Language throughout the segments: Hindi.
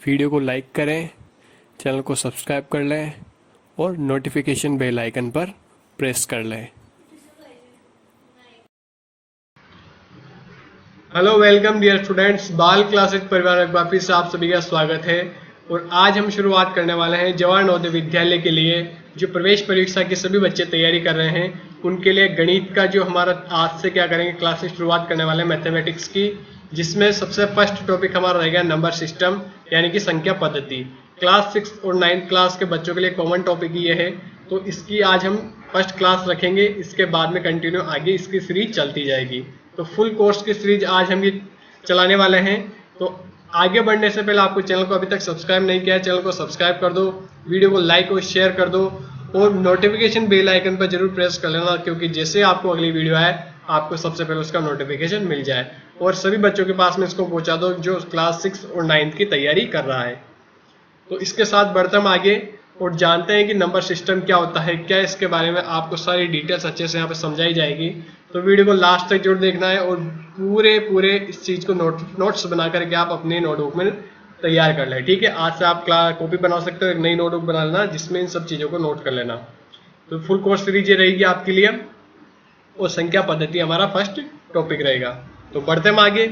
वीडियो को लाइक करें, चैनल को सब्सक्राइब कर लें और नोटिफिकेशन बेल आइकन पर प्रेस कर लें। Hello, welcome dear students. Bal classes परिवार में वापिस आप सभी का स्वागत है। और आज हम शुरुआत करने वाले हैं जवाहर नवोदय विद्यालय के लिए जो प्रवेश परीक्षा के सभी बच्चे तैयारी कर रहे हैं उनके लिए गणित का जो हमारा आज से क्या करेंगे क्लासेस शुरुआत करने वाले हैं मैथमेटिक्स की, जिसमें सबसे फर्स्ट टॉपिक हमारा रहेगा नंबर सिस्टम यानी कि संख्या पद्धति। क्लास 6 और 9th क्लास के बच्चों के लिए कॉमन टॉपिक ये है, तो इसकी आज हम फर्स्ट क्लास रखेंगे। इसके बाद में कंटिन्यू आगे इसकी सीरीज चलती जाएगी। तो फुल कोर्स की सीरीज आज हम ये चलाने वाले हैं। तो आगे बढ़ने से पहले आपको चैनल को अभी तक सब्सक्राइब नहीं किया है, चैनल को सब्सक्राइब कर दो, वीडियो को लाइक और शेयर कर दो और नोटिफिकेशन बेल आइकन पर जरूर प्रेस कर लेना, क्योंकि जैसे आपको अगली वीडियो आए आपको सबसे पहले उसका नोटिफिकेशन मिल जाए। और सभी बच्चों के पास में इसको पहुंचा दो जो क्लास 6 और 9th की तैयारी कर रहा है। तो इसके साथ बढ़ते हम आगे और जानते हैं कि नंबर सिस्टम क्या होता है, क्या इसके बारे में आपको सारी डिटेल्स अच्छे से यहाँ पे समझाई जाएगी। तो वीडियो को लास्ट तक जरूर देखना है और पूरे इस चीज़ को नोट्स बना करके आप अपने नोटबुक में तैयार कर लें। ठीक है, आज से आप कॉपी बना सकते हो, एक नई नोटबुक बना लेना जिसमें इन सब चीज़ों को नोट कर लेना। तो फुल कोर्स सीरीज ये रहेगी आपके लिए और संख्या पद्धति हमारा फर्स्ट टॉपिक रहेगा। तो बढ़ते हम आगे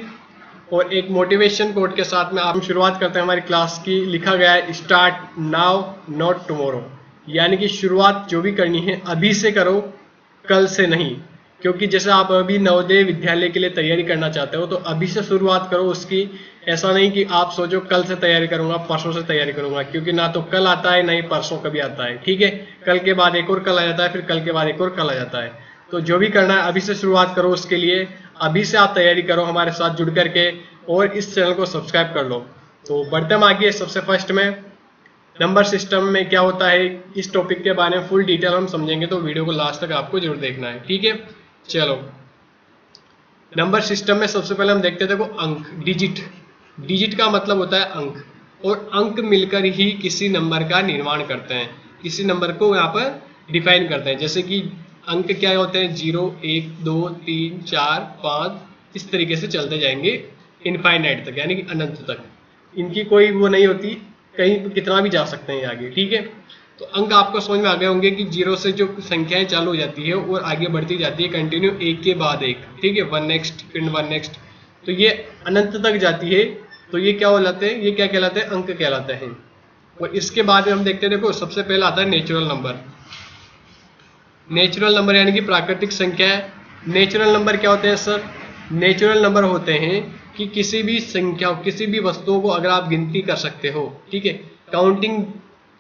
और एक मोटिवेशन कोट के साथ में आप शुरुआत करते हैं हमारी क्लास की। लिखा गया है स्टार्ट नाउ नॉट टुमारो, यानी कि शुरुआत जो भी करनी है अभी से करो, कल से नहीं। क्योंकि जैसे आप अभी नवोदय विद्यालय के लिए तैयारी करना चाहते हो तो अभी से शुरुआत करो उसकी। ऐसा नहीं कि आप सोचो कल से तैयारी करूंगा, परसों से तैयारी करूंगा, क्योंकि ना तो कल आता है ना ही परसों कभी आता है। ठीक है, कल के बाद एक और कल आ जाता है, फिर कल के बाद एक और कल आ जाता है। तो जो भी करना है अभी से शुरुआत करो, उसके लिए अभी से आप तैयारी करो हमारे साथ जुड़ करके और इस चैनल को सब्सक्राइब कर लो। तो बढ़ते हम आगे। सबसे फर्स्ट में नंबर सिस्टम में क्या होता है, इस टॉपिक के बारे में फुल डिटेल हम समझेंगे, तो वीडियो को लास्ट तक आपको जरूर देखना है। ठीक है, चलो। नंबर सिस्टम में सबसे पहले हम देखते हैं, देखो अंक, डिजिट का मतलब होता है अंक, और अंक मिलकर ही किसी नंबर का निर्माण करते हैं, किसी नंबर को यहाँ पर डिफाइन करते हैं। जैसे कि अंक क्या होते हैं, 0, 1, 2, 3, 4, 5, इस तरीके से चलते जाएंगे इनफाइनाइट तक, यानी कि अनंत तक। इनकी कोई वो नहीं होती, कहीं कितना भी जा सकते हैं आगे। ठीक है, तो अंक आपको समझ में आ गए होंगे कि 0 से जो संख्याएं चालू हो जाती है और आगे बढ़ती जाती है कंटिन्यू, एक के बाद एक। ठीक है, 1 नेक्स्ट फिर 1 नेक्स्ट, तो ये अनंत तक जाती है। तो ये क्या कहलाते हैं, ये क्या कहलाते हैं, अंक कहलाते हैं। और इसके बाद में हम देखते हैं, देखो सबसे पहला आता है नेचुरल नंबर। नेचुरल नंबर यानी कि प्राकृतिक संख्या है। नेचुरल नंबर क्या होते हैं सर? नेचुरल नंबर होते हैं कि किसी भी संख्या, किसी भी वस्तुओं को अगर आप गिनती कर सकते हो, ठीक है, काउंटिंग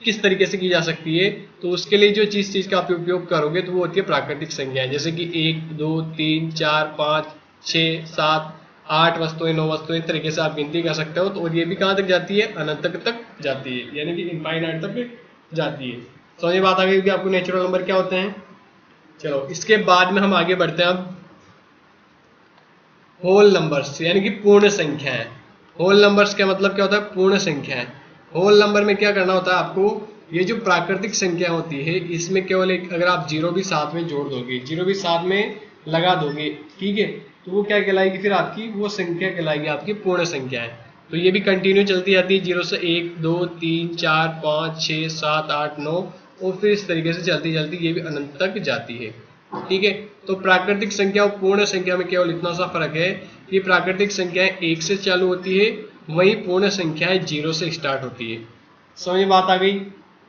किस तरीके से की जा सकती है, तो उसके लिए जो चीज़ का आप उपयोग करोगे तो वो होती है प्राकृतिक संख्या। जैसे कि 1, 2, 3, 4, 5, 6, 7, 8 वस्तुएं, 9 वस्तुएं, इस तरीके से आप गिनती कर सकते हो। तो और ये भी कहाँ तक जाती है, अनंत तक जाती है, यानी कि इनफाइनाइट तक जाती है। समझ बात आ गई कि आपको नेचुरल नंबर क्या होते हैं। चलो, इसके बाद में हम आगे बढ़ते हैं। अब होल नंबर्स यानी कि पूर्ण संख्याएं। होल नंबर्स का मतलब क्या होता है, पूर्ण संख्याएं। होल नंबर में क्या करना होता है आपको, ये जो प्राकृतिक संख्या होती है इसमें केवल एक, अगर आप 0 भी साथ में जोड़ दोगे, 0 भी साथ में लगा दोगे, ठीक है, तो वो क्या कहलाएगी, फिर आपकी वो संख्या कहलाएगी आपकी पूर्ण संख्याएं। तो ये भी कंटिन्यू चलती जाती है, 0 से 1, 2, 3, 4, 5, 6, 7, 8, 9, और फिर इस तरीके से चलती चलती ये भी अनंत तक जाती है। ठीक है, तो प्राकृतिक संख्या और पूर्ण संख्या में केवल इतना सा फर्क है कि प्राकृतिक संख्याएं 1 से चालू होती है, वहीं पूर्ण संख्याएं 0 से स्टार्ट होती है। समझ बात आ गई,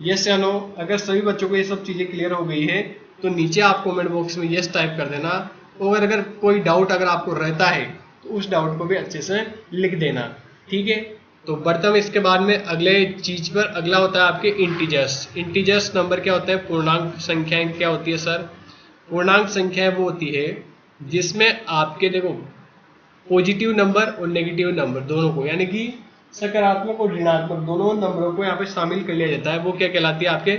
यस या नो? अगर सभी बच्चों को ये सब चीजें क्लियर हो गई है तो नीचे आप कमेंट बॉक्स में यस टाइप कर देना, और अगर कोई डाउट अगर आपको रहता है तो उस डाउट को भी अच्छे से लिख देना। ठीक है, तो बढ़ते हम इसके बाद में अगले चीज पर। अगला होता है आपके इंटीजर्स। इंटीजर्स नंबर क्या होते हैं, पूर्णांक संख्याएं क्या होती है सर? पूर्णांक संख्या वो होती है जिसमें आपके, देखो, पॉजिटिव नंबर और नेगेटिव नंबर दोनों को, यानी कि सकारात्मक और ऋणात्मक दोनों नंबरों को यहाँ पे शामिल कर लिया जाता है, वो क्या कहलाती है, आपके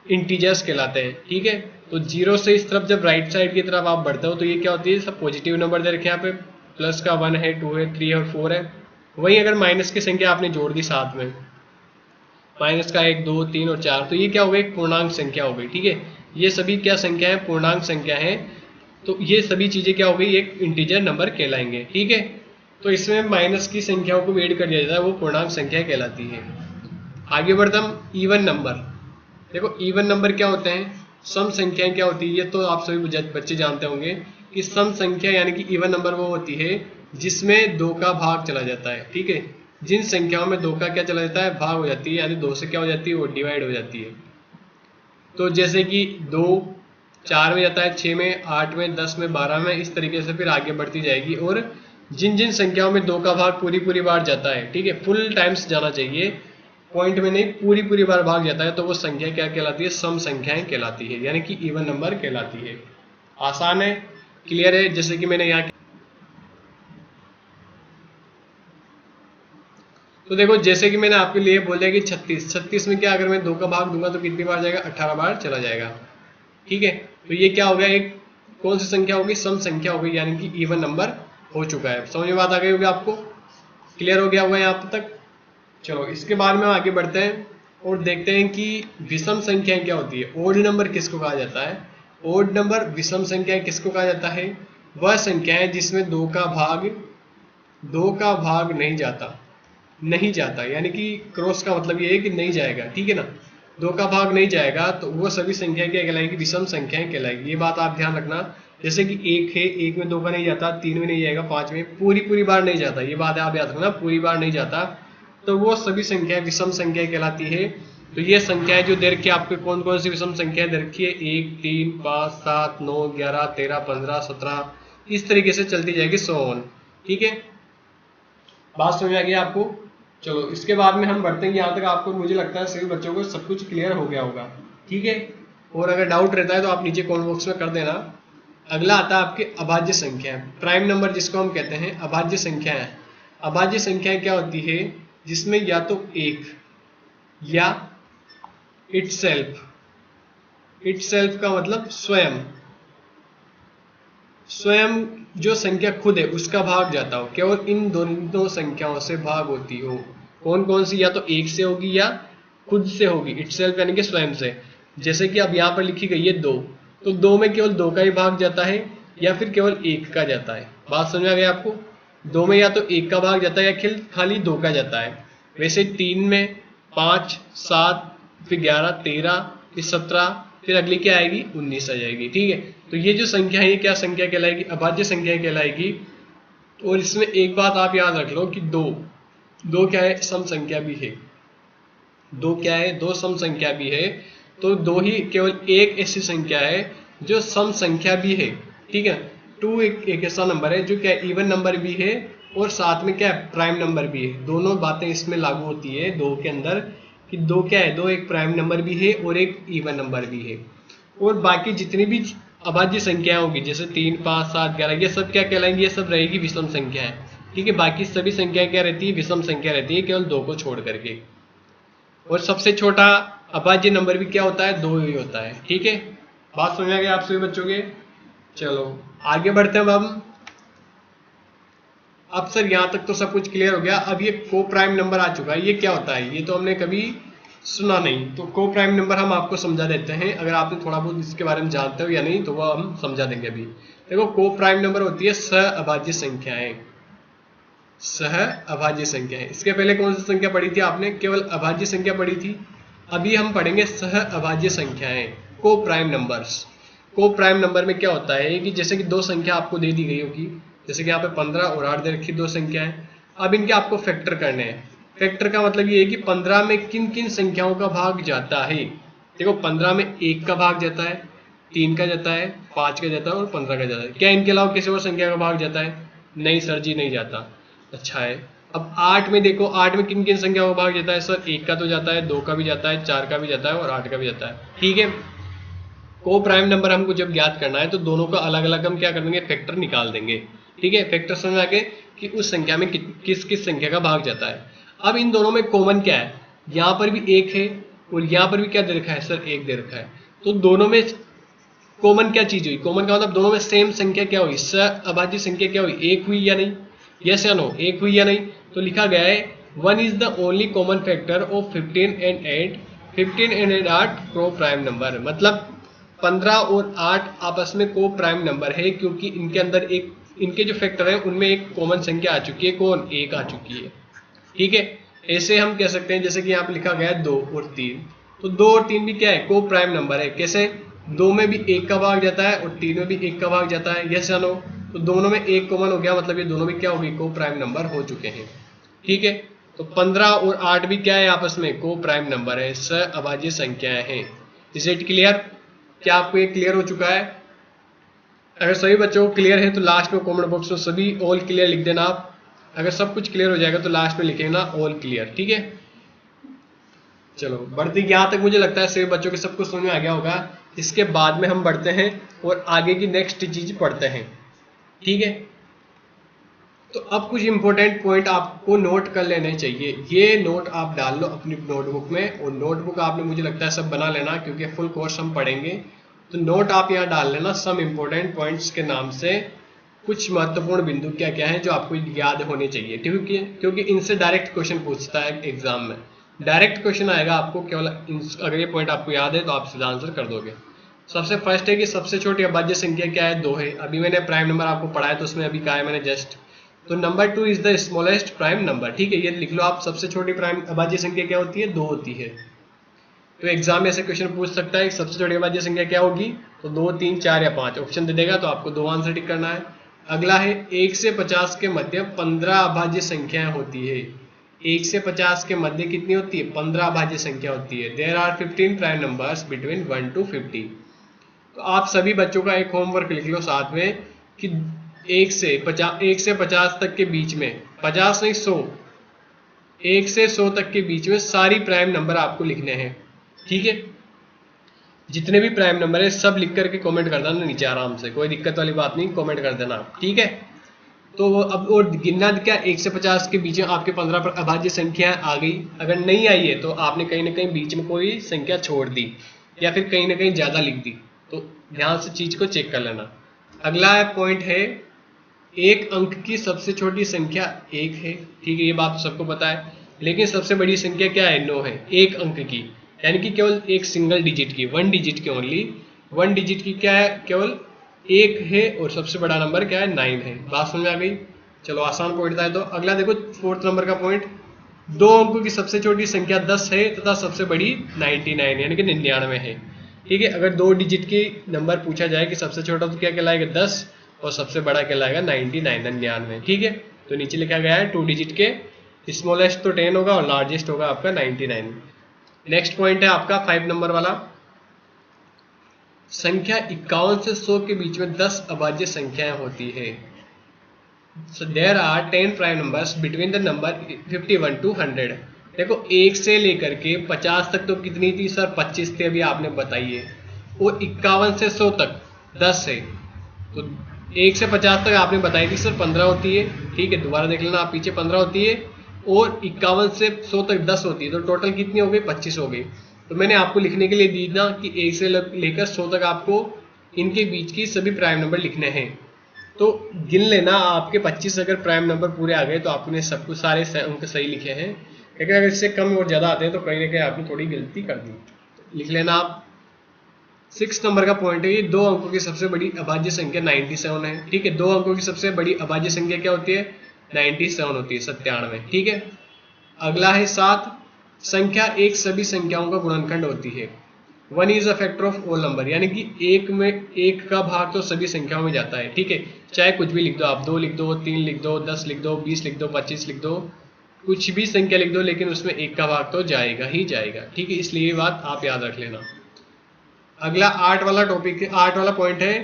इंटीजर्स कहलाते हैं। ठीक है, तो 0 से इस तरफ जब राइट साइड की तरफ आप बढ़ते हो तो ये क्या होती है, सब पॉजिटिव नंबर दे रखे हैं यहाँ पे। प्लस का 1 है, 2 है, 3 है और 4 है। वहीं अगर माइनस की संख्या आपने जोड़ दी साथ में, माइनस का 1, 2, 3 और 4, तो ये क्या हो गई, एक पूर्णांक संख्या हो गई। ठीक है, ये सभी क्या संख्या है, पूर्णांक संख्या है। तो ये सभी चीजें क्या हो गई, एक इंटीजर नंबर कहलाएंगे। ठीक है, तो इसमें माइनस की संख्याओं को ऐड कर दिया जाता है, वो पूर्णांक संख्या कहलाती है। आगे बढ़ते हम इवन नंबर। देखो इवन नंबर क्या होते हैं, सम संख्याएं क्या होती है, ये तो आप सभी बच्चे जानते होंगे कि सम संख्या यानी कि इवन नंबर वो होती है जिसमें 2 का भाग चला जाता है। ठीक है, जिन संख्याओं में 2 का क्या चला जाता है, भाग हो जाती है, यानी 2 से क्या हो जाती है, वो डिवाइड हो जाती है। तो जैसे कि 2 4 में जाता है, 6 में, 8 में, 10 में, 12 में, इस तरीके से फिर आगे बढ़ती जाएगी। और जिन जिन संख्याओं में 2 का भाग पूरी बार जाता है, ठीक है, फुल टाइम्स जाना चाहिए, पॉइंट में नहीं, पूरी बार भाग जाता है, तो वो संख्या क्या कहलाती है, सम संख्याएं कहलाती है, यानी कि इवन नंबर कहलाती है। आसान है, क्लियर है। जैसे कि मैंने यहाँ, तो देखो जैसे कि मैंने आपके लिए बोल दिया कि 36 में क्या, अगर मैं 2 का भाग दूंगा तो कितनी बार जाएगा, 18 बार चला जाएगा। ठीक है, तो ये क्या हो गया, एक कौन सी संख्या होगी, सम संख्या हो गई, यानी कि इवन नंबर हो चुका है। समझ में बात आ गई होगी आपको, क्लियर हो गया होगा यहाँ तक। चलो इसके बाद में आगे बढ़ते हैं और देखते हैं कि विषम संख्याएं क्या होती है। ओड नंबर किसको कहा जाता है, ओड नंबर विषम संख्याएं किसको कहा जाता है, वह संख्या है जिसमें 2 का भाग नहीं जाता, यानी कि क्रॉस का मतलब ये है कि नहीं जाएगा। ठीक है ना, 2 का भाग नहीं जाएगा तो वो सभी संख्याएं क्या कहलाएगी, विषम संख्याएं कहलाएगी। ये बात आप ध्यान रखना। जैसे कि 1 है, 1 में 2 का नहीं जाता, 3 में नहीं जाएगा, 5 में पूरी बार नहीं जाता, ये बात आप याद रखना, पूरी बार नहीं जाता, तो वो सभी संख्याएं विषम संख्याएं कहलाती है। तो ये संख्याएं जो दे रखी है आपके, कौन कौन सी विषम संख्याएं दे रखी है, 1 3 5 7 9 11 13 15 17, इस तरीके से चलती जाएगी, सो ऑन। ठीक है, बात समझ आ गई आपको। चलो इसके बाद में हम बढ़ते हैं, यहाँ तक आपको मुझे लगता है सभी बच्चों को सब कुछ क्लियर हो गया होगा। ठीक है, और अगर डाउट रहता है तो आप नीचे कमेंट बॉक्स में कर देना। अगला आता है आपके अभाज्य संख्या, प्राइम नंबर जिसको हम कहते हैं, अभाज्य संख्याएं। अभाज्य संख्याएं क्या होती है, जिसमें या तो 1 या इटसेल्फ का मतलब स्वयं जो संख्या खुद है उसका भाग जाता हो, केवल इन दोनों संख्याओं से भाग होती हो। कौन कौन सी, या तो 1 से होगी या खुद से होगी, इटसेल्फ यानी कि स्वयं से। जैसे कि अब यहाँ पर लिखी गई है 2, तो 2 में केवल 2 का ही भाग जाता है या फिर केवल 1 का जाता है। बात समझ आ गई आपको, 2 में या तो 1 का भाग जाता है या खाली 2 का जाता है। वैसे 3 में 5 7 फिर 11 13 फिर 17, फिर अगली क्या आएगी, 19 आ जाएगी। ठीक है, तो ये जो संख्या है ये क्या संख्या कहलाएगी, अभाज्य संख्या कहलाएगी। और इसमें एक बात आप याद रख लो कि दो क्या है, सम संख्या भी है। 2 क्या है, 2 सम संख्या भी है। तो 2 ही केवल एक ऐसी संख्या है जो सम संख्या भी है। ठीक है, 2 एक ऐसा नंबर है जो क्या इवन नंबर भी है और साथ में क्या है, प्राइम नंबर भी है। दोनों बातें इसमें लागू होती है 2 के अंदर, कि 2 क्या है, 2 एक प्राइम नंबर भी है और एक इवन नंबर भी है। और बाकी जितनी भी अभाज्य संख्याएं होगी, जैसे 3 5 7 11, ये सब क्या कहलाएंगी, ये सब रहेगी विषम संख्याएं। ठीक है, बाकी सभी संख्याएं क्या रहती है, विषम संख्या रहती है, केवल 2 को छोड़ करके। और सबसे छोटा अभाज्य नंबर भी क्या होता है, 2 ही होता है। ठीक है, बात समझ आ गई आप सभी बच्चों के। चलो आगे बढ़ते हैं अब सर यहाँ तक तो सब कुछ क्लियर हो गया। अब ये को प्राइम नंबर आ चुका है, ये क्या होता है, ये तो हमने कभी सुना नहीं। तो को प्राइम नंबर हम आपको समझा देते हैं, अगर आपने थोड़ा बहुत इसके बारे में जानते हो या नहीं तो वह हम समझा देंगे अभी। देखो को प्राइम नंबर होती है सह अभाज्य संख्याएं, सह अभाज्य संख्याएं। इसके पहले कौन सी संख्या पढ़ी थी आपने, केवल अभाज्य संख्या पढ़ी थी। अभी हम पढ़ेंगे सह अभाज्य संख्याएं, को प्राइम नंबर्स। को प्राइम नंबर में क्या होता है कि जैसे कि 2 संख्या आपको दे दी गई होगी, जैसे कि यहाँ पे 15 और 8 दे रखी 2 संख्याएं। अब इनके आपको फैक्टर करने हैं। फैक्टर का मतलब ये है कि 15 में किन किन संख्याओं का भाग जाता है। देखो 15 में 1 का भाग जाता है, 3 का जाता है, 5 का जाता है और 15 का जाता है। क्या इनके अलावा किसी और संख्या का भाग जाता है, नहीं सर जी नहीं जाता। अच्छा है, अब 8 में देखो, 8 में किन किन संख्याओं का भाग जाता है, सर 1 का तो जाता है, 2 का भी जाता है, 4 का भी जाता है और 8 का भी जाता है। ठीक है, को प्राइम नंबर हमको जब ज्ञात करना है तो दोनों का अलग अलग हम क्या कर देंगे, फैक्टर निकाल देंगे। ठीक है, फैक्टर समझ आ गए कि उस संख्या में किस किस संख्या का भाग जाता है। अब इन दोनों में कॉमन क्या है, यहाँ पर भी 1 है और यहाँ पर भी क्या दे रखा है, सर 1 दे रखा है। तो दोनों में कॉमन क्या चीज हुई, कॉमन का मतलब दोनों में सेम संख्या क्या हुई, सह अभाज्य संख्या क्या हुई, 1 हुई या नहीं, यस या नो, 1 हुई या नहीं। तो लिखा गया है 1 is the only common factor of 15 and 8, 15 and 8 को प्राइम नंबर। मतलब 15 और 8 आपस में को प्राइम नंबर है, क्योंकि इनके अंदर एक इनके जो फैक्टर हैं उनमें एक कॉमन संख्या आ चुकी है, कौन, 1 आ चुकी है। ठीक है, ऐसे हम कह सकते हैं जैसे कि यहाँ पे लिखा गया है 2 और 3, तो 2 और 3 भी क्या है, को प्राइम नंबर है। कैसे, 2 में भी 1 का भाग जाता है और 3 में भी 1 का भाग जाता है, यस या नो। तो दोनों में 1 कॉमन हो गया, मतलब ये दोनों भी क्या हो गई, को प्राइम नंबर हो चुके हैं। ठीक है, तो 15 और 8 भी क्या है, आपस में को प्राइम नंबर है, अभाज्य संख्याएं हैं। Is it clear? क्या आपको ये क्लियर हो चुका है? अगर सभी बच्चों को क्लियर है तो लास्ट में कमेंट बॉक्स में सभी ऑल क्लियर लिख देना आप। अगर सब कुछ क्लियर हो जाएगा तो लास्ट में लिखेंगे ना ऑल क्लियर। ठीक है, चलो बढ़ते, यहाँ तक मुझे लगता है सभी बच्चों के सब कुछ समझ में आ गया होगा। इसके बाद में हम बढ़ते हैं और आगे की नेक्स्ट चीज पढ़ते हैं। ठीक है, तो अब कुछ इंपॉर्टेंट पॉइंट आपको नोट कर लेने चाहिए। ये नोट आप डाल लो अपनी नोटबुक में, और नोटबुक आपने मुझे लगता है सब बना लेना, क्योंकि फुल कोर्स हम पढ़ेंगे। तो नोट आप यहाँ डाल लेना सम इंपॉर्टेंट पॉइंट्स के नाम से, कुछ महत्वपूर्ण बिंदु क्या क्या है जो आपको याद होने चाहिए। क्योंकि इनसे डायरेक्ट क्वेश्चन पूछता है एग्जाम में, डायरेक्ट क्वेश्चन आएगा आपको केवल। अगर ये पॉइंट आपको याद है तो आप सीधा आंसर कर दोगे। सबसे फर्स्ट है कि सबसे छोटी अभाज्य संख्या क्या है, 2 है। अभी मैंने प्राइम नंबर आपको पढ़ाया तो उसमें अभी कहा है मैंने जस्ट। तो number 2 is the smallest prime number. ठीक है, ये लिख लो आप, सबसे छोटी प्राइम अभाज्य संख्या क्या होती है, 2 होती है। तो एग्जाम में ऐसे क्वेश्चन पूछ सकता है सबसे छोटी अभाज्य संख्या क्या होगी, तो 2, 3, 4 या 5 ऑप्शन दे देगा, तो आपको 2 आंसर टिक करना है। अगला है 1 से 50 के मध्य 15 अभाज्य संख्याएं होती है। 1 से 50 के मध्य कितनी होती है, 15 अभाज्य संख्या होती है। There are 15 prime numbers between 1 to 50। तो आप सभी बच्चों का एक होमवर्क लिख लो साथ में कि 1 से 50 तक के बीच में, 50 नहीं 100, 1 से 100 तक के बीच में सारी प्राइम नंबर आपको लिखने हैं। ठीक है, जितने भी प्राइम नंबर है सब लिख करके कमेंट कर देना नीचे आराम से, कोई दिक्कत वाली बात नहीं, कमेंट कर देना। ठीक है, तो अब और गिनना क्या, 1 से 50 के बीच में आपके 15 अभाज्य संख्या आ गई। अगर नहीं आई है तो आपने कहीं ना कहीं बीच में कोई संख्या छोड़ दी या फिर कहीं ना कहीं ज्यादा लिख दी, तो ध्यान से चीज को चेक कर लेना। अगला पॉइंट है, एक अंक की सबसे छोटी संख्या 1 है। ठीक है, ये बात तो सबको पता है, लेकिन सबसे बड़ी संख्या क्या है, 9 है, एक अंक की, यानी कि केवल एक सिंगल डिजिट की, 1 डिजिट की, ओनली 1 डिजिट की क्या है, केवल 1 है। और सबसे बड़ा नंबर क्या है, 9 है। बात समझ में आ गई? चलो आसान पॉइंट था। तो अगला देखो 4th नंबर का पॉइंट, 2 अंकों की सबसे छोटी संख्या 10 है तथा सबसे बड़ी 99 यानी कि 99 है। ठीक है, अगर 2 डिजिट की नंबर पूछा जाए कि सबसे छोटा तो क्या कहलाएगा, 10, और सबसे बड़ा कहलाएगा 99। ठीक है, तो नीचे लिखा गया है 2 डिजिट के, स्मॉलेस्ट तो 10 होगा और लार्जेस्ट होगा आपका 99। नेक्स्ट पॉइंट है आपका 5 नंबर वाला, संख्या 51 से 100 के बीच में 10 अभाज्य संख्याएं होती है। So there are 10 prime numbers between the number 51 to 100। देखो 1 से लेकर के 50 तक तो कितनी थी सर, 25 थी, अभी आपने बताइए। और 51 से 100 तक 10 है, तो 1 से 50 तक आपने बताई थी सर 15 होती है। ठीक है, दोबारा देख लेना आप पीछे, 15 होती है, और 51 से 100 तक 10 होती है, तो टोटल कितनी हो गई, 25 हो गई। तो मैंने आपको लिखने के लिए दी ना कि 1 से लेकर 100 तक आपको इनके बीच की सभी प्राइम नंबर लिखने हैं। तो गिन लेना, आपके 25 अगर प्राइम नंबर पूरे आ गए तो आपने सब कुछ सारे अंक सही लिखे हैं। लेकिन अगर इससे कम और ज़्यादा आते हैं तो कहीं ना कहीं आपने थोड़ी गलती कर दी, तो लिख लेना आप। 6 नंबर का पॉइंट है, ये 2 अंकों की सबसे बड़ी अभाज्य संख्या 97 है। ठीक है, 2 अंकों की सबसे बड़ी अभाज्य संख्या क्या होती है, 97 होती है, 97। ठीक है, अगला है 7, संख्या 1 सभी संख्याओं का गुणनखंड होती है। 1 is a factor of all number, यानी कि 1 में 1 का भाग तो सभी संख्याओं में जाता है। ठीक है, चाहे कुछ भी लिख दो आप, 2 लिख दो, 3 लिख दो, 10 लिख दो, 20 लिख दो, 25 लिख दो, कुछ भी संख्या लिख दो, लेकिन उसमें 1 का भाग तो जाएगा ही जाएगा। ठीक है, इसलिए ये बात आप याद रख लेना। अगला 8 वाला टॉपिक, 8 वाला पॉइंट है,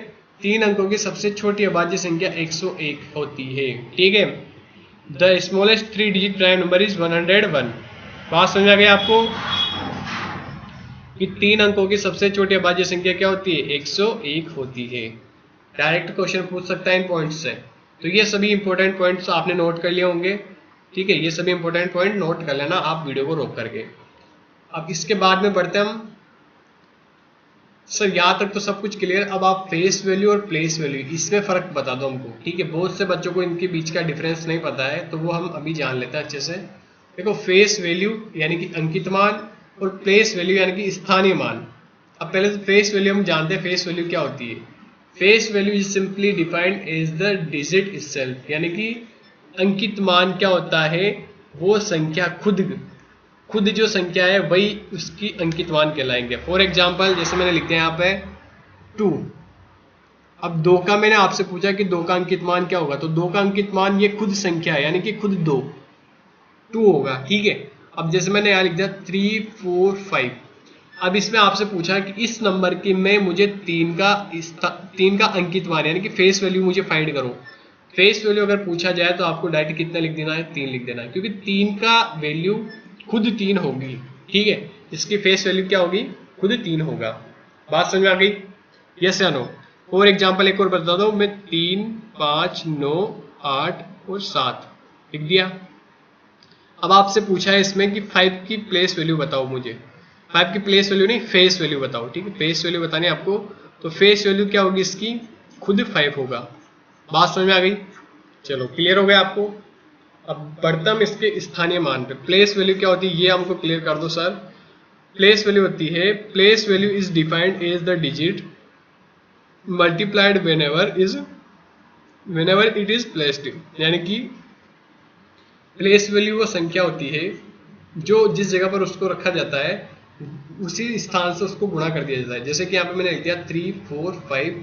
3 अंकों की सबसे छोटी अभाज्य संख्या 101 होती है। ठीक है, the smallest 3 digit prime number is 101। बात समझ आ गई आपको कि 3 अंकों की सबसे छोटी अभाज्य संख्या क्या होती है, 101 होती है। डायरेक्ट क्वेश्चन पूछ सकता है इन पॉइंट्स से। तो ये सभी इंपॉर्टेंट पॉइंट्स आपने नोट कर लिए होंगे। ठीक है, ये सभी इंपॉर्टेंट पॉइंट नोट कर लेना आप वीडियो को रोक करके। अब इसके बाद में बढ़ते हम, सर यहाँ तक तो सब कुछ क्लियर। अब आप फेस वैल्यू और प्लेस वैल्यू, इसमें फर्क बता दो हमको। ठीक है, बहुत से बच्चों को इनके बीच का डिफरेंस नहीं पता है, तो वो हम अभी जान लेते हैं अच्छे से। देखो फेस वैल्यू यानी कि अंकित मान, और प्लेस वैल्यू यानी कि स्थानीय मान। अब पहले तो फेस वैल्यू हम जानते हैं, फेस वैल्यू क्या होती है। Face value is simply defined as the digit itself, यानी कि अंकित मान क्या होता है, वो संख्या खुद जो संख्या है वही उसकी अंकित मान कहलाएंगे। फॉर एग्जाम्पल जैसे मैंने लिख दिया यहाँ पे 2। अब 2 का मैंने आपसे पूछा कि 2 का अंकित मान क्या होगा, तो 2 का अंकित मान ये खुद संख्या है, यानी कि खुद 2 होगा। ठीक है, अब जैसे मैंने यहाँ लिख दिया 3 4 5। अब इसमें आपसे पूछा कि इस नंबर की में मुझे 3 का अंकित मान यानी कि फेस वैल्यू मुझे फाइंड करो। फेस वैल्यू अगर पूछा जाए तो आपको डायरेक्ट कितना लिख देना है, 3 लिख देना है, क्योंकि 3 का वैल्यू खुद 3 होगी। ठीक है, इसकी फेस वैल्यू क्या होगी, खुद 3 होगा। बात समझ में आ गई, यस या नो। फॉर एग्जाम्पल एक और बता दो, मैं 3 5 9 8 और 7 लिख दिया। अब आपसे पूछा है इसमें कि 5 की प्लेस वैल्यू बताओ मुझे। 5 की प्लेस वैल्यू नहीं, फेस वैल्यू बताओ। ठीक है, फेस वैल्यू बतानी है आपको, तो फेस वैल्यू क्या होगी इसकी, खुद 5 होगा। बात समझ में आ गई, चलो क्लियर हो गया आपको। अब बढ़ते हम इसके स्थानीय मान पे। प्लेस वैल्यू क्या होती है ये हमको क्लियर कर दो सर। प्लेस वैल्यू होती है, place value is defined as the digit multiplied whenever it is placed, यानी कि प्लेस वैल्यू वो संख्या होती है जो जिस जगह पर उसको रखा जाता है उसी स्थान से उसको गुणा कर दिया जाता है। जैसे कि यहाँ पे मैंने लिख दिया 3 4 5।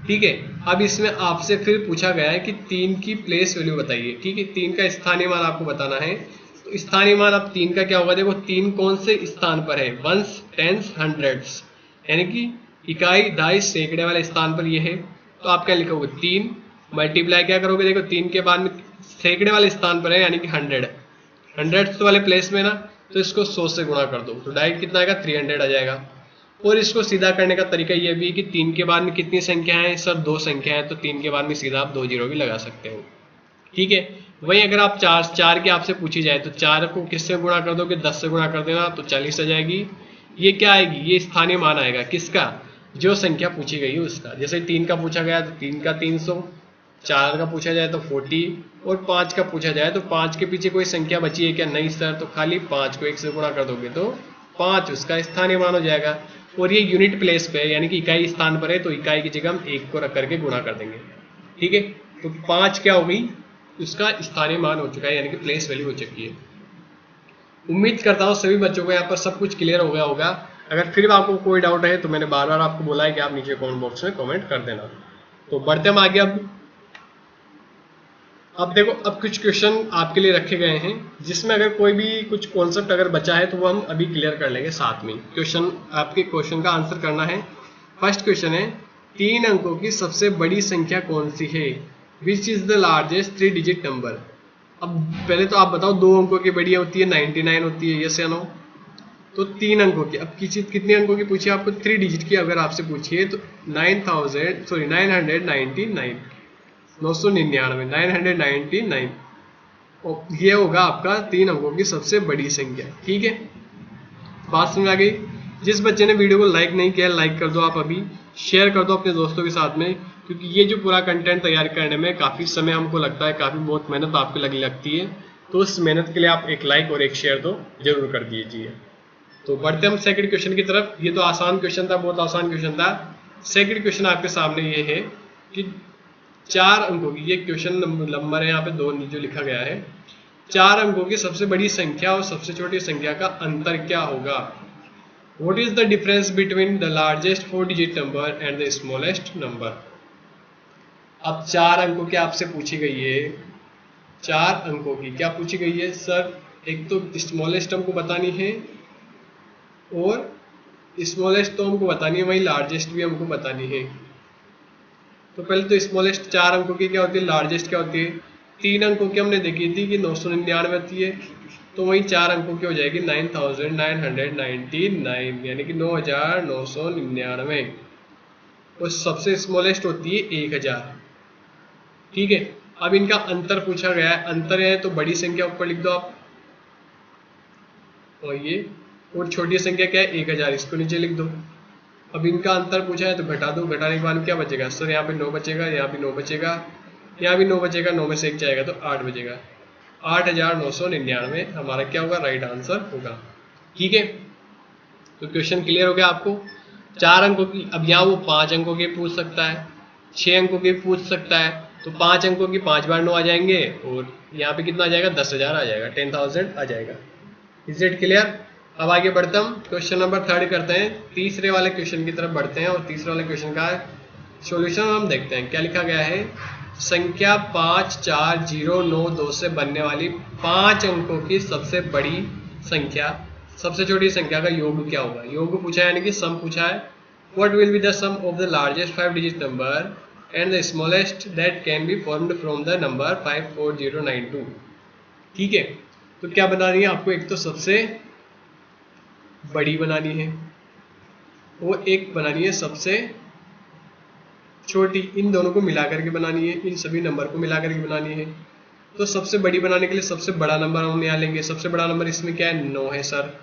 ठीक है, अब इसमें आपसे फिर पूछा गया है कि 3 की प्लेस वैल्यू बताइए। ठीक है, 3 का स्थानीय मान आपको बताना है। तो स्थानीय मान अब 3 का क्या होगा, देखो 3 कौन से स्थान पर है, वंस टेंस हंड्रेड्स, यानी कि इकाई दहाई सैकड़े वाले स्थान पर ये है। तो आप क्या लिखोगे, 3 मल्टीप्लाई क्या करोगे, देखो 3 के बाद में सैकड़े वाले स्थान पर है यानी कि 100 वाले प्लेस में ना, तो इसको 100 से गुणा कर दो तो डायरेक्ट कितना आएगा, 300 आ जाएगा। और इसको सीधा करने का तरीका ये भी है कि 3 के बाद में कितनी संख्या है सर, 2 संख्या है, तो 3 के बाद में सीधा आप 2 जीरो भी लगा सकते हो। ठीक है, वही अगर आप 4 की आपसे पूछी जाए तो 4 को किससे गुणा कर दोगे, 10 से गुणा कर देना तो 40 आ जाएगी। ये क्या आएगी, ये स्थानीय मान आएगा किसका, जो संख्या पूछी गई है उसका। जैसे 3 का पूछा गया तो 3 का 300, 4 का पूछा जाए तो 40 और 5 का पूछा जाए तो 5 के पीछे कोई संख्या बची है क्या, नहीं सर, तो खाली 5 को 1 से गुणा कर दोगे तो 5 उसका स्थानीय मान हो जाएगा। और ये यूनिट प्लेस पे है यानी कि इकाई स्थान पर है, तो इकाई की जगह हम 1 को रख करके गुणा कर देंगे। ठीक है, तो 5 क्या हो गई, उसका स्थानीय मान हो चुका है, यानी कि प्लेस वैल्यू हो चुकी है। उम्मीद करता हूँ सभी बच्चों को यहाँ पर सब कुछ क्लियर हो गया होगा। अगर फिर आपको कोई डाउट है तो मैंने बार बार आपको बोला है कि आप नीचे कमेंट बॉक्स में कमेंट कर देना। तो बढ़ते हम आगे। अब देखो, अब कुछ क्वेश्चन आपके लिए रखे गए हैं जिसमें अगर कोई भी कुछ कॉन्सेप्ट अगर बचा है तो वो हम अभी क्लियर कर लेंगे साथ में। आपके क्वेश्चन का आंसर करना है। फर्स्ट क्वेश्चन है, 3 अंकों की सबसे बड़ी संख्या कौन सी है, which is the largest 3 digit number. अब पहले तो आप बताओ, 2 अंकों की बड़ी होती है 99 होती है, यस या नो। तो 3 अंकों की, अब कितने अंकों की पूछी आपको, 3 डिजिट की अगर आपसे पूछिए तो 999 और ये होगा आपका 3 अंकों की सबसे बड़ी संख्या। ठीक है, बात समझ आ गई। जिस बच्चे ने वीडियो को लाइक नहीं किया लाइक कर दो आप अभी, शेयर कर दो अपने दोस्तों के साथ में, क्योंकि ये जो पूरा कंटेंट तैयार करने में काफ़ी समय हमको लगता है, काफ़ी बहुत मेहनत आपको लगती है। तो उस मेहनत के लिए आप एक लाइक और एक शेयर तो जरूर कर दीजिए। तो बढ़ते हम सेकंड क्वेश्चन की तरफ। ये तो आसान क्वेश्चन था, बहुत आसान क्वेश्चन था। सेकंड क्वेश्चन आपके सामने ये है कि 4 अंकों की, ये क्वेश्चन नंबर है यहाँ पे 2 जो लिखा गया है, 4 अंकों की सबसे बड़ी संख्या और सबसे छोटी संख्या का अंतर क्या होगा। What is the difference between the largest 4 digit number and the smallest number? अब 4 अंकों की आपसे पूछी गई है, 4 अंकों की क्या पूछी गई है सर, एक तो स्मॉलेस्ट हमको बतानी है और स्मॉलेस्ट तो हमको बतानी है, वही लार्जेस्ट भी हमको बतानी है। तो पहले तो स्मॉलेस्ट 4 अंकों की क्या होती है, लार्जेस्ट क्या होती है, 3 अंकों की हमने देखी थी कि 999 होती है, तो वही 4 अंकों की हो जाएगी 9999, यानी कि 9999। और सबसे स्मॉलेस्ट होती है 1000। ठीक है, अब इनका अंतर पूछा गया है, अंतर है तो बड़ी संख्या ऊपर लिख दो आप, और ये और छोटी संख्या क्या है 1000, इसको नीचे लिख दो। अब इनका अंतर पूछा है तो घटा दो, घटाने के बाद क्या बचेगा सर, यहाँ पे 9 बचेगा, यहाँ भी 9 बचेगा, यहाँ भी 9 बचेगा, 9 में से 1 जाएगा तो 8 बचेगा। 8999 हमारा क्या होगा, राइट आंसर होगा। ठीक है, तो क्वेश्चन क्लियर हो गया आपको। 4 अंकों की, अब यहाँ वो 5 अंकों के पूछ सकता है, 6 अंकों के पूछ सकता है, तो 5 अंकों की 5 बार 9 आ जाएंगे और यहाँ पे कितना आ जाएगा, 10,000 आ जाएगा, 10,000 आ जाएगा। Is it clear? अब आगे बढ़ता हम क्वेश्चन नंबर 3 करते हैं, तीसरे वाले क्वेश्चन की तरफ बढ़ते हैं और तीसरे वाले क्वेश्चन का सॉल्यूशन हम देखते हैं। क्या लिखा गया है, संख्या 54092 से बनने वाली 5 अंकों की सबसे बड़ी संख्या सबसे छोटी संख्या का योग क्या होगा। योग पूछा है यानी कि सम पूछा है। What will be the sum of the largest 5 digit number and the smallest that can be formed from the number 54092। ठीक है, तो क्या बनानी है आपको, एक तो सबसे बड़ी बनानी है और एक बनानी है सबसे छोटी। इन दोनों को मिला करके बनानी है, इन सभी नंबर को मिला करके बनानी है। तो सबसे बड़ी बनाने के लिए सबसे बड़ा नंबर हम यहाँ लेंगे। सबसे बड़ा नंबर इसमें क्या है, 9 है सर।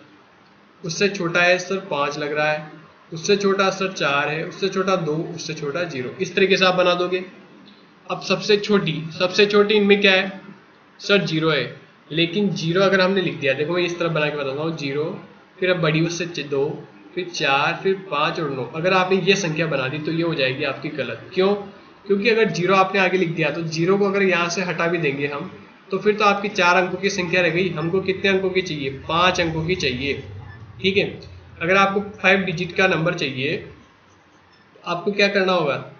उससे छोटा है सर 5 लग रहा है, उससे छोटा सर 4 है, उससे छोटा 2, उससे छोटा 0। इस तरीके से आप बना दोगे। अब सबसे छोटी इनमें क्या है सर, 0 है। लेकिन 0 अगर हमने लिख दिया, देखो मैं इस तरह बना के बताता हूँ, 0 फिर अब बड़ी उससे 2 फिर 4 फिर 5 और 9। अगर आपने ये संख्या बना दी तो ये हो जाएगी आपकी गलत। क्यों? क्योंकि अगर 0 आपने आगे लिख दिया तो 0 को अगर यहाँ से हटा भी देंगे हम तो फिर तो आपकी 4 अंकों की संख्या रह गई। हमको कितने अंकों की चाहिए, 5 अंकों की चाहिए। ठीक है, अगर आपको 5 डिजिट का नंबर चाहिए तो आपको क्या करना होगा,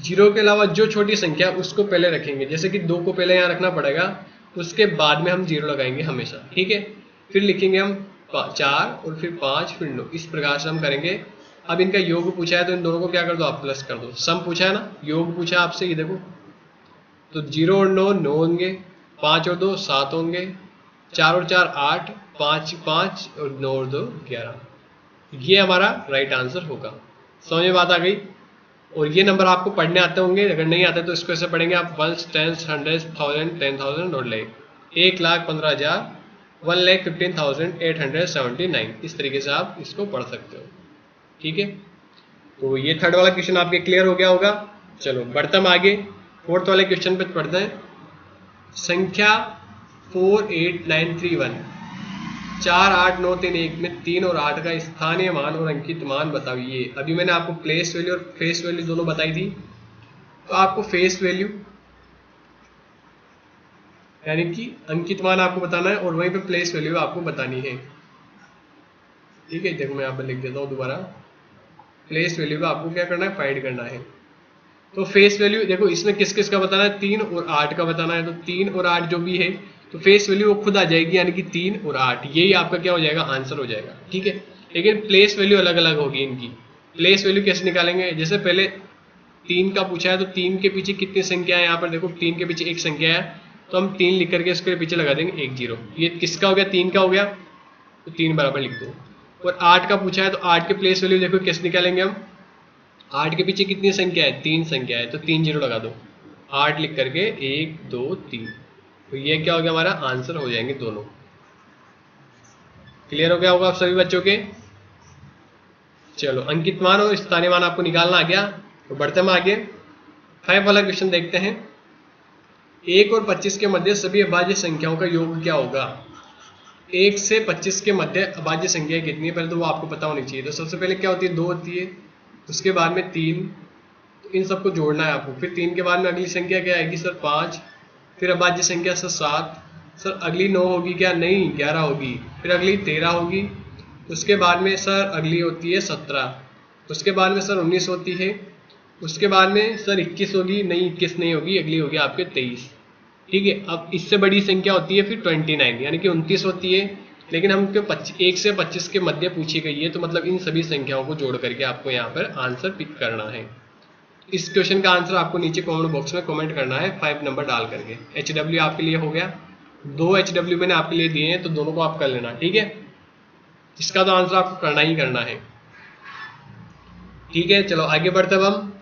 0 के अलावा जो छोटी संख्या उसको पहले रखेंगे। जैसे कि 2 को पहले यहाँ रखना पड़ेगा, उसके बाद में हम 0 लगाएंगे हमेशा। ठीक है, फिर लिखेंगे हम 4 और फिर 5 फिर 9। इस प्रकार से हम करेंगे। अब इनका योग पूछा है तो इन दोनों को क्या कर दो आप, प्लस कर दो। सम पूछा है ना, योग पूछा है आपसे, ये देखो तो 0 और 9 9 होंगे, 5 और 2 7 होंगे, 4 और 4 8, 5 5 और 9 और 2 11। ये हमारा राइट आंसर होगा। समझ में बात आ गई? और ये नंबर आपको पढ़ने आते होंगे, अगर नहीं आते तो इसको ऐसे पढ़ेंगे आप, 1 10 100 1000 10,000 और लाख, 1,15,000 1,15,879। इस तरीके से आप इसको पढ़ सकते हो। ठीक है, तो ये थर्ड वाला क्वेश्चन आपके क्लियर हो गया होगा। चलो बढ़ते हम आगे, फोर्थ वाले क्वेश्चन पे पढ़ते हैं। संख्या 48931 48931 में 3 और 8 का स्थानीय मान और अंकित मान बताइए। अभी मैंने आपको प्लेस वैल्यू और फेस वैल्यू दोनों बताई थी, तो आपको फेस वैल्यू यानी कि अंकित मान आपको बताना है और वहीं पे प्लेस वैल्यू आपको बतानी है। ठीक है, देखो मैं यहाँ पर लिख देता हूँ दोबारा, प्लेस वैल्यू का आपको क्या करना है, फाइंड करना है। तो फेस वैल्यू देखो इसमें किस किस का बताना है, 3 और 8 का बताना है। तो 3 और 8 जो भी है तो फेस वैल्यू वो खुद आ जाएगी, यानी कि 3 और 8 यही आपका क्या हो जाएगा, आंसर हो जाएगा। ठीक है, लेकिन प्लेस वैल्यू अलग अलग होगी इनकी। प्लेस वैल्यू कैसे निकालेंगे, जैसे पहले 3 का पूछा है तो 3 के पीछे कितनी संख्या है, यहाँ पर देखो 3 के पीछे एक संख्या है, तो हम 3 लिख करके इसके पीछे लगा देंगे 1 0। ये किसका हो गया, 3 का हो गया, तो 3 बराबर लिख दो। और 8 का पूछा है तो 8 के प्लेस वैल्यू देखो कैसे निकालेंगे हम, 8 के पीछे कितनी संख्या है, 3 संख्या है, तो 3 0 लगा दो, 8 लिख करके 1 2 3। तो ये क्या हो गया, हमारा आंसर हो जाएंगे दोनों। क्लियर हो गया होगा आप सभी बच्चों के। चलो अंकित मान और स्थानीय मान आपको निकालना आ गया, तो बढ़ते हम आगे 5 वाला क्वेश्चन देखते हैं। 1 और 25 के मध्य सभी अभाज्य संख्याओं का योग क्या होगा। 1 से 25 के मध्य अभाज्य संख्या कितनी है, पहले तो वो आपको पता होनी चाहिए। तो सबसे पहले क्या होती है, 2 होती है, उसके बाद में 3, तो इन सबको जोड़ना है आपको। फिर 3 के बाद में अगली संख्या क्या आएगी सर, 5, फिर अभाज्य संख्या सर 7, सर अगली 9 होगी क्या, नहीं 11 होगी, फिर अगली 13 होगी, उसके बाद में सर अगली होती है 17, उसके बाद में सर 19 होती है, उसके बाद में सर 21 होगी, नहीं 21 नहीं होगी, अगली होगी आपके 23। ठीक है, अब इससे बड़ी संख्या होती है फिर 29 यानी कि 29 होती है, लेकिन हमको 1 से 25 के मध्य पूछी गई है, तो मतलब इन सभी संख्याओं को जोड़ करके आपको यहाँ पर आंसर पिक करना है। इस क्वेश्चन का आंसर आपको नीचे कमेंट बॉक्स में कमेंट करना है 5 नंबर डाल करके। HW आपके लिए हो गया, 2 HW मैंने आपके लिए दिए हैं, तो दोनों को आप कर लेना। ठीक है, इसका तो आंसर आपको करना ही करना है। ठीक है, चलो आगे बढ़ते अब हम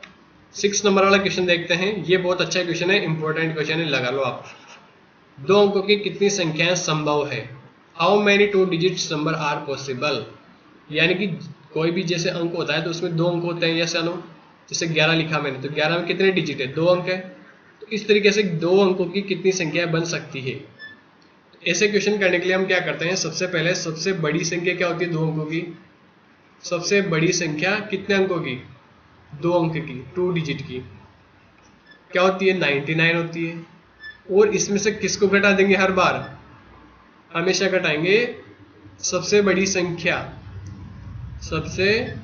6 नंबर वाला क्वेश्चन देखते हैं। ये बहुत अच्छा क्वेश्चन है, इंपॉर्टेंट क्वेश्चन है, लगा लो आप। 2 अंकों की कितनी संख्याएं संभव है, how many 2 digits number are possible. यानी कि कोई भी जैसे अंक होता है तो उसमें 2 अंक होते हैं, जैसे अनु जैसे 11 लिखा मैंने, तो 11 में कितने डिजिट है, 2 अंक है। तो इस तरीके से 2 अंकों की कितनी संख्याएं बन सकती है। तो ऐसे क्वेश्चन करने के लिए हम क्या करते हैं, सबसे पहले सबसे बड़ी संख्या क्या होती है 2 अंकों की, सबसे बड़ी संख्या कितने अंकों की? 2 अंक की, 2 डिजिट की, क्या होती है? 99 होती है। और इसमें से किसको घटा देंगे? हर बार हमेशा घटाएंगे सबसे बड़ी संख्या। सबसे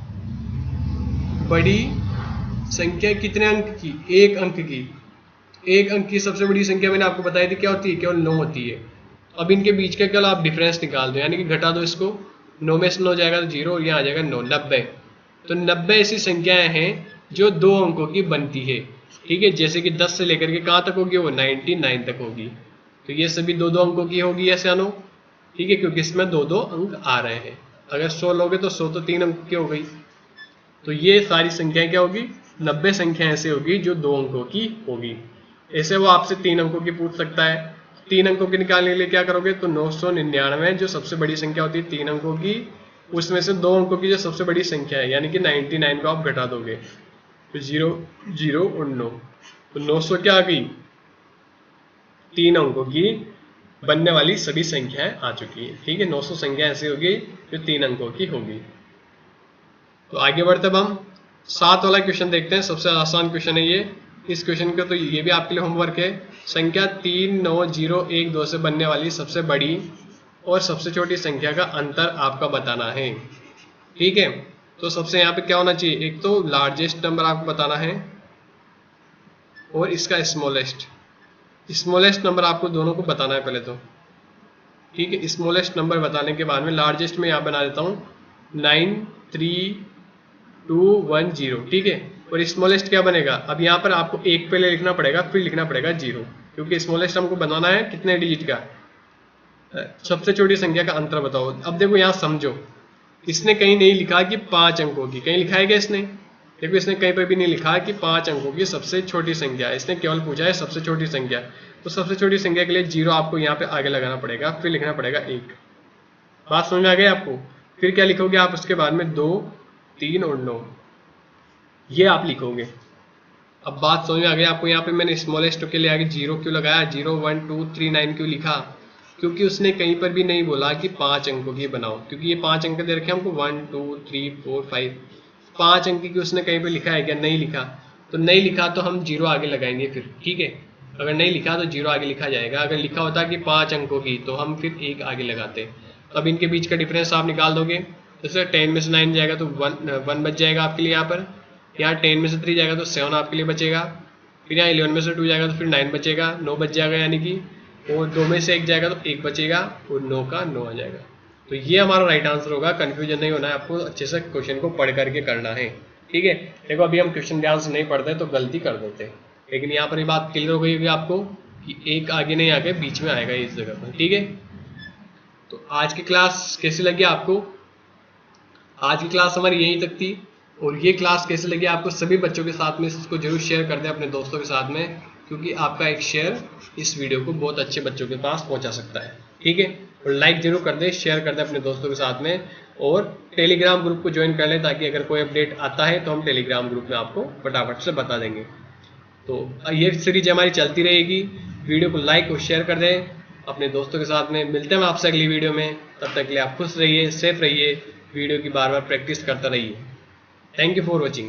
बड़ी संख्या कितने अंक की? 1 अंक की। 1 अंक की सबसे बड़ी संख्या मैंने आपको बताई थी क्या होती है? केवल 9 होती है। अब इनके बीच का केवल आप डिफरेंस निकाल दो, यानी कि घटा दो इसको। 9 में से 9 जाएगा तो 0 और यहाँ आ जाएगा 9, 90। तो 90 ऐसी संख्याएं हैं जो 2 अंकों की बनती है। ठीक है, जैसे कि 10 से लेकर के कहाँ तक होगी? वो 99 तक होगी। तो ये सभी 2-2 अंकों की होगी ऐसे आनो। ठीक है, क्योंकि इसमें 2-2 अंक आ रहे हैं। अगर 100 लोगे तो 100 तो 3 अंक की हो गई। तो ये सारी संख्याएं क्या होगी? 90 संख्या ऐसे होगी जो 2 अंकों की होगी। ऐसे वो आपसे 3 अंकों की पूछ सकता है। 3 अंकों की निकालने के लिए क्या करोगे? तो 999 जो सबसे बड़ी संख्या होती है 3 अंकों की, उसमें से 2 अंकों की जो सबसे बड़ी संख्या है यानी कि 99 को आप घटा दोगे तो 0, 0 और 9। तो 900 क्या आ गई? 3 अंकों की बनने वाली सभी संख्याएं आ चुकी है। ठीक है, 900 संख्या ऐसी होगी जो 3 अंकों की होगी। तो आगे बढ़ते अब हम 7 वाला क्वेश्चन देखते हैं। सबसे आसान क्वेश्चन है ये। इस क्वेश्चन का तो ये भी आपके लिए होमवर्क है। संख्या 39012 से बनने वाली सबसे बड़ी और सबसे छोटी संख्या का अंतर आपका बताना है। ठीक है, तो सबसे यहाँ पे क्या होना चाहिए? एक तो लार्जेस्ट नंबर आपको बताना है और इसका स्मॉलेस्ट। स्मॉलेस्ट नंबर आपको दोनों को बताना है पहले तो। ठीक है, स्मॉलेस्ट नंबर बताने के बाद में लार्जेस्ट में यहाँ बना देता हूँ 93210। ठीक है, और स्मॉलेस्ट क्या बनेगा? अब यहाँ पर आपको 1 पहले लिखना पड़ेगा, फिर लिखना पड़ेगा 0, क्योंकि स्मॉलेस्ट हमको बनाना है कितने डिजिट का? सबसे छोटी संख्या का अंतर बताओ। अब देखो यहाँ समझो, इसने कहीं नहीं लिखा कि 5 अंकों की। कहीं लिखा है क्या इसने? देखो इसने कहीं पर भी नहीं लिखा कि 5 अंकों की सबसे छोटी संख्या है। इसने केवल पूछा है सबसे छोटी संख्या। तो सबसे छोटी संख्या के लिए 0 आपको यहाँ पे आगे लगाना पड़ेगा, फिर लिखना पड़ेगा 1। बात समझ में आ गई आपको? फिर क्या लिखोगे आप उसके बाद में? 2, 3 और 9, ये आप लिखोगे। अब बात समझ में आ गई आपको? यहाँ पे मैंने स्मॉलेस्ट के लिए आगे 0 क्यों लगाया? 0, 1, 2, 3, 9 क्यों लिखा? क्योंकि उसने कहीं पर भी नहीं बोला कि 5 अंकों की बनाओ, क्योंकि ये 5 अंक दे रखे हमको 1, 2, 3, 4, 5। 5 अंक की उसने कहीं पर लिखा है क्या? नहीं लिखा। तो नहीं लिखा तो हम 0 आगे लगाएंगे फिर। ठीक है, अगर नहीं लिखा तो 0 आगे लिखा जाएगा। अगर लिखा होता कि 5 अंकों की तो हम फिर 1 आगे लगाते। अब इनके बीच का डिफरेंस आप निकाल दोगे। जैसे 10 में से 9 जाएगा तो 1 बच जाएगा आपके लिए यहाँ पर। यहाँ 10 में से 3 जाएगा तो 7 आपके लिए बचेगा। फिर यहाँ 11 में से 2 जाएगा तो फिर 9 बचेगा, 9 बच जाएगा यानी कि। और 2 में से 1 जाएगा तो 1 बचेगा और 9 का 9 आ जाएगा। तो ये हमारा राइट आंसर होगा। कन्फ्यूजन नहीं होना है आपको, अच्छे से क्वेश्चन को पढ़ करके करना है। ठीक है, देखो अभी हम क्वेश्चन ध्यान से नहीं पढ़ते तो गलती कर देते हैं, लेकिन यहाँ पर ये बात क्लियर हो गई होगी आपको कि 1 आगे नहीं आके बीच में आएगा इस जगह पर। ठीक है, तो आज की क्लास कैसी लगी आपको? आज की क्लास हमारी यहीं तक थी। और ये क्लास कैसे लगी आपको? सभी बच्चों के साथ में इसको जरूर शेयर कर दें अपने दोस्तों के साथ में, क्योंकि आपका एक शेयर इस वीडियो को बहुत अच्छे बच्चों के पास पहुंचा सकता है। ठीक है, और लाइक जरूर कर दें, शेयर कर दें अपने दोस्तों के साथ में, और टेलीग्राम ग्रुप को ज्वाइन कर लें ताकि अगर कोई अपडेट आता है तो हम टेलीग्राम ग्रुप में आपको फटाफट से बता देंगे। तो ये सीरीज हमारी चलती रहेगी। वीडियो को लाइक और शेयर कर दें अपने दोस्तों के साथ में। मिलते हैं आपसे अगली वीडियो में, तब तक के लिए आप खुश रहिए, सेफ रहिए, वीडियो की बार बार प्रैक्टिस करते रहिए। Thank you for watching.